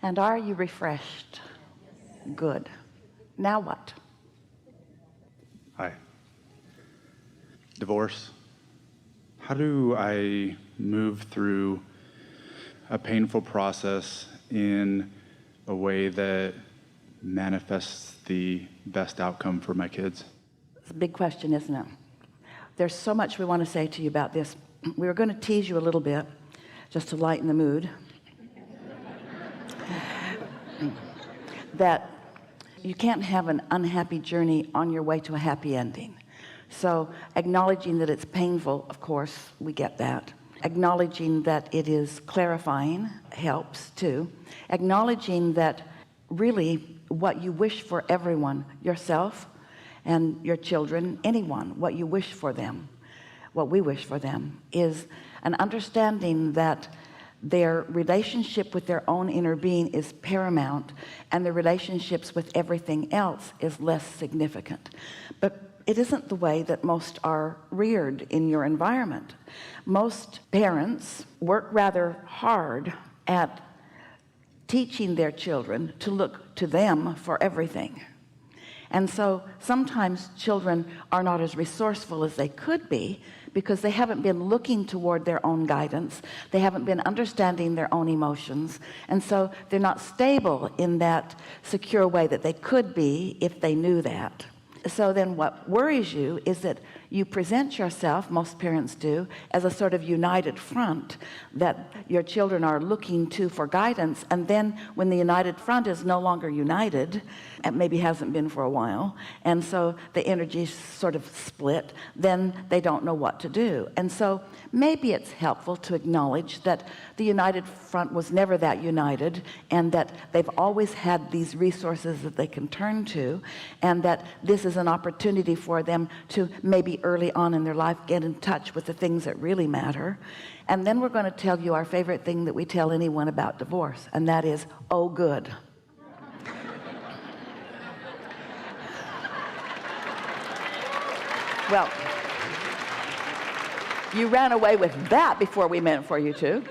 And are you refreshed? Good. Now what? Hi. Divorce. How do I move through a painful process in a way that manifests the best outcome for my kids? It's a big question, isn't it? There's so much we want to say to you about this. We were going to tease you a little bit just to lighten the mood. That you can't have an unhappy journey on your way to a happy ending. So acknowledging that it's painful, of course, we get that. Acknowledging that it is clarifying helps too. Acknowledging that really what you wish for everyone, yourself and your children, anyone, what you wish for them, what we wish for them, is an understanding that their relationship with their own inner being is paramount, and the relationships with everything else is less significant. But it isn't the way that most are reared in your environment. Most parents work rather hard at teaching their children to look to them for everything. And so sometimes children are not as resourceful as they could be because they haven't been looking toward their own guidance. They haven't been understanding their own emotions. And so they're not stable in that secure way that they could be if they knew that. So then what worries you is that you present yourself, most parents do, as a sort of united front that your children are looking to for guidance, and then when the united front is no longer united, and maybe hasn't been for a while, and so the energies sort of split, then they don't know what to do. And so maybe it's helpful to acknowledge that the united front was never that united, and that they've always had these resources that they can turn to, and that this is an opportunity for them to maybe early on in their life get in touch with the things that really matter. And then we're going to tell you our favorite thing that we tell anyone about divorce, and that is, oh good. Well, you ran away with that before we meant for you to.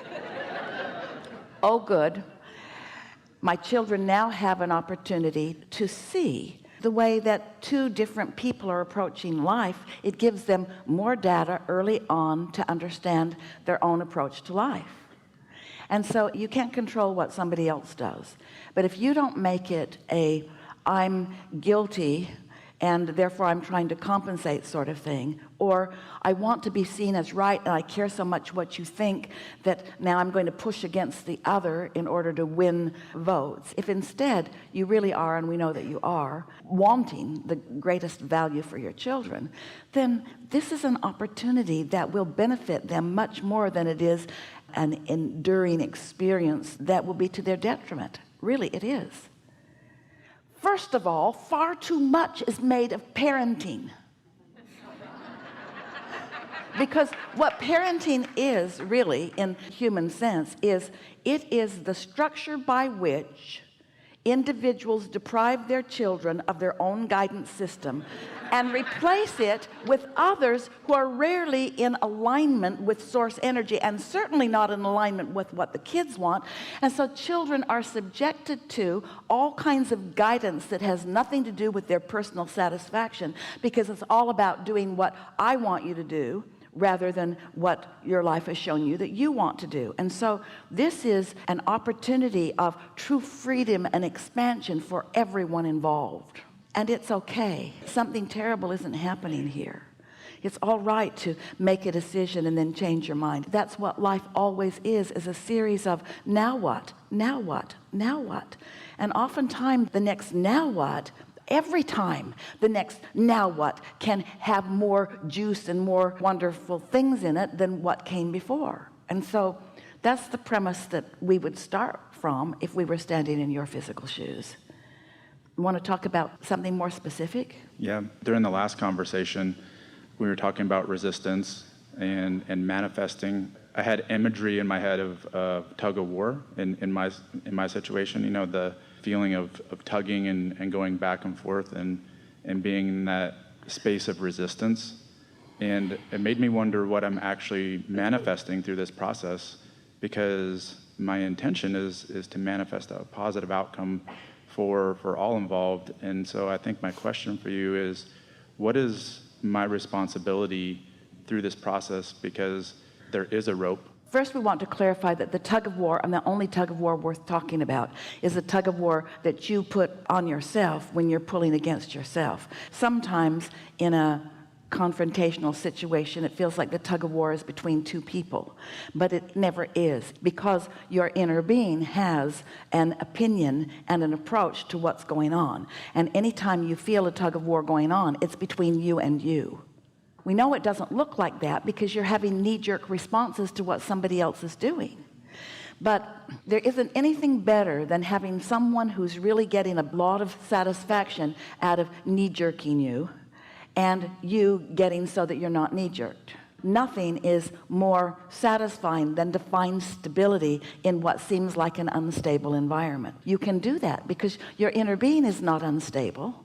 Oh good. My children now have an opportunity to see the way that two different people are approaching life. It gives them more data early on to understand their own approach to life. And so you can't control what somebody else does. But if you don't make it a I'm guilty and therefore I'm trying to compensate sort of thing, or I want to be seen as right and I care so much what you think that now I'm going to push against the other in order to win votes. If instead you really are, and we know that you are, wanting the greatest value for your children, then this is an opportunity that will benefit them much more than it is an enduring experience that will be to their detriment. Really, it is. First of all, far too much is made of parenting. Because what parenting is really, in human sense, is it is the structure by which individuals deprive their children of their own guidance system and replace it with others who are rarely in alignment with source energy, and certainly not in alignment with what the kids want. And so children are subjected to all kinds of guidance that has nothing to do with their personal satisfaction, because it's all about doing what I want you to do rather than what your life has shown you that you want to do. And so this is an opportunity of true freedom and expansion for everyone involved. And it's okay. Something terrible isn't happening here. It's all right to make a decision and then change your mind. That's what life always is a series of now what, now what, now what. And oftentimes the next now what, every time the next now what can have more juice and more wonderful things in it than what came before. And so that's the premise that we would start from if we were standing in your physical shoes. Want to talk about something more specific? Yeah, during the last conversation, we were talking about resistance and manifesting. I had imagery in my head of tug of war in my situation, you know, the feeling of tugging and going back and forth and being in that space of resistance. And it made me wonder what I'm actually manifesting through this process, because my intention is to manifest a positive outcome for all involved. And so I think my question for you is, what is my responsibility through this process? Because there is a rope. First, we want to clarify that the tug of war, and the only tug of war worth talking about, is the tug of war that you put on yourself when you're pulling against yourself. Sometimes in a confrontational situation, it feels like the tug of war is between two people, but it never is, because your inner being has an opinion and an approach to what's going on. And anytime you feel a tug of war going on, it's between you and you. We know it doesn't look like that because you're having knee-jerk responses to what somebody else is doing. But there isn't anything better than having someone who's really getting a lot of satisfaction out of knee-jerking you, and you getting so that you're not knee-jerked. Nothing is more satisfying than to find stability in what seems like an unstable environment. You can do that because your inner being is not unstable.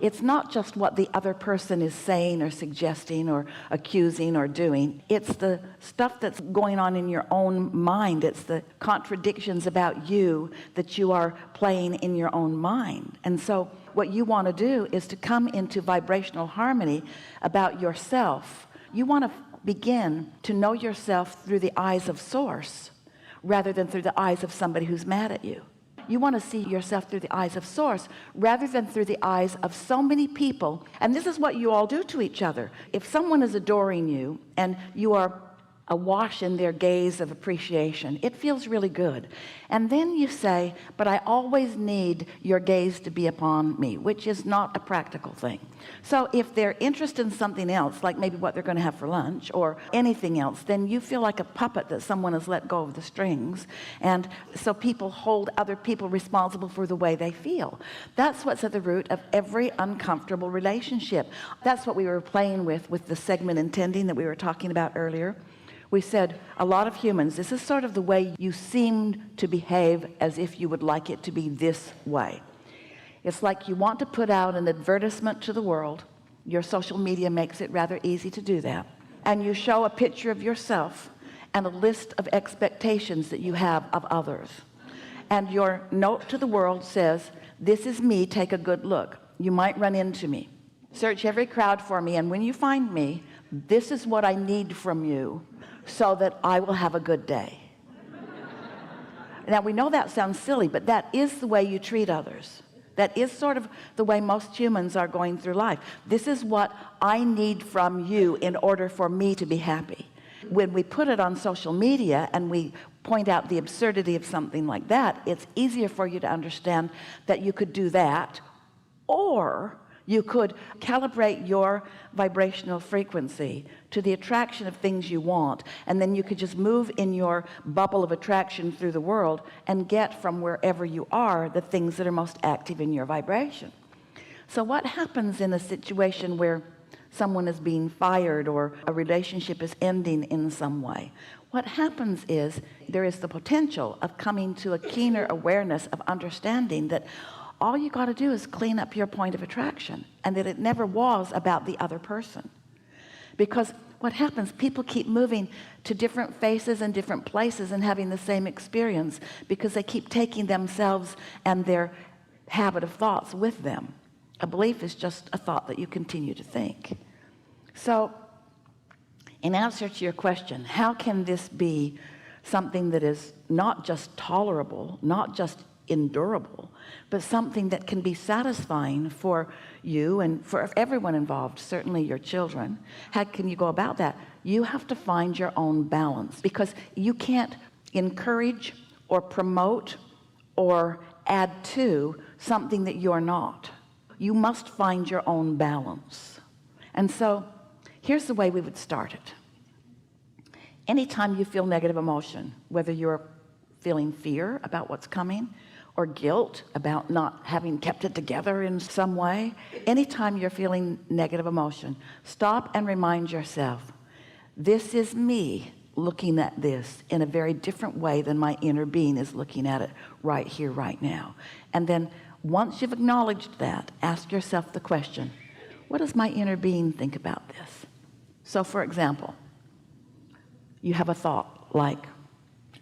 It's not just what the other person is saying or suggesting or accusing or doing. It's the stuff that's going on in your own mind. It's the contradictions about you that you are playing in your own mind. And so what you want to do is to come into vibrational harmony about yourself. You want to begin to know yourself through the eyes of source rather than through the eyes of somebody who's mad at you. You want to see yourself through the eyes of source rather than through the eyes of so many people. And this is what you all do to each other. If someone is adoring you and you are awash in their gaze of appreciation, it feels really good. And then you say, but I always need your gaze to be upon me, which is not a practical thing. So if they're interested in something else, like maybe what they're going to have for lunch or anything else, then you feel like a puppet that someone has let go of the strings. And so people hold other people responsible for the way they feel. That's what's at the root of every uncomfortable relationship. That's what we were playing with the segment intending that we were talking about earlier. We said a lot of humans, this is sort of the way you seem to behave as if you would like it to be this way. It's like you want to put out an advertisement to the world. Your social media makes it rather easy to do that. And you show a picture of yourself and a list of expectations that you have of others. And your note to the world says, this is me, take a good look. You might run into me. Search every crowd for me, and when you find me, this is what I need from you so that I will have a good day. Now, we know that sounds silly, but that is the way you treat others. That is sort of the way most humans are going through life. This is what I need from you in order for me to be happy. When we put it on social media and we point out the absurdity of something like that, it's easier for you to understand that you could do that, or you could calibrate your vibrational frequency to the attraction of things you want, and then you could just move in your bubble of attraction through the world and get from wherever you are the things that are most active in your vibration. So what happens in a situation where someone is being fired or a relationship is ending in some way? What happens is there is the potential of coming to a keener awareness of understanding that all you got to do is clean up your point of attraction, and that it never was about the other person. Because what happens, people keep moving to different faces and different places and having the same experience because they keep taking themselves and their habit of thoughts with them. A belief is just a thought that you continue to think. So in answer to your question, how can this be something that is not just tolerable, not just endurable, but something that can be satisfying for you and for everyone involved, certainly your children? How can you go about that? You have to find your own balance, because you can't encourage or promote or add to something that you're not. You must find your own balance. And so here's the way we would start it. Anytime you feel negative emotion, whether you're feeling fear about what's coming, or guilt about not having kept it together in some way, anytime you're feeling negative emotion, stop and remind yourself, this is me looking at this in a very different way than my inner being is looking at it right here, right now. And then once you've acknowledged that, ask yourself the question, what does my inner being think about this? So for example, you have a thought like,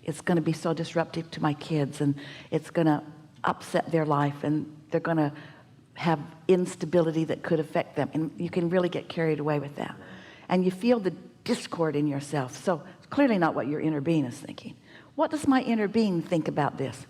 it's going to be so disruptive to my kids, and it's going to upset their life, and they're going to have instability that could affect them. And you can really get carried away with that. And you feel the discord in yourself. So it's clearly not what your inner being is thinking. What does my inner being think about this?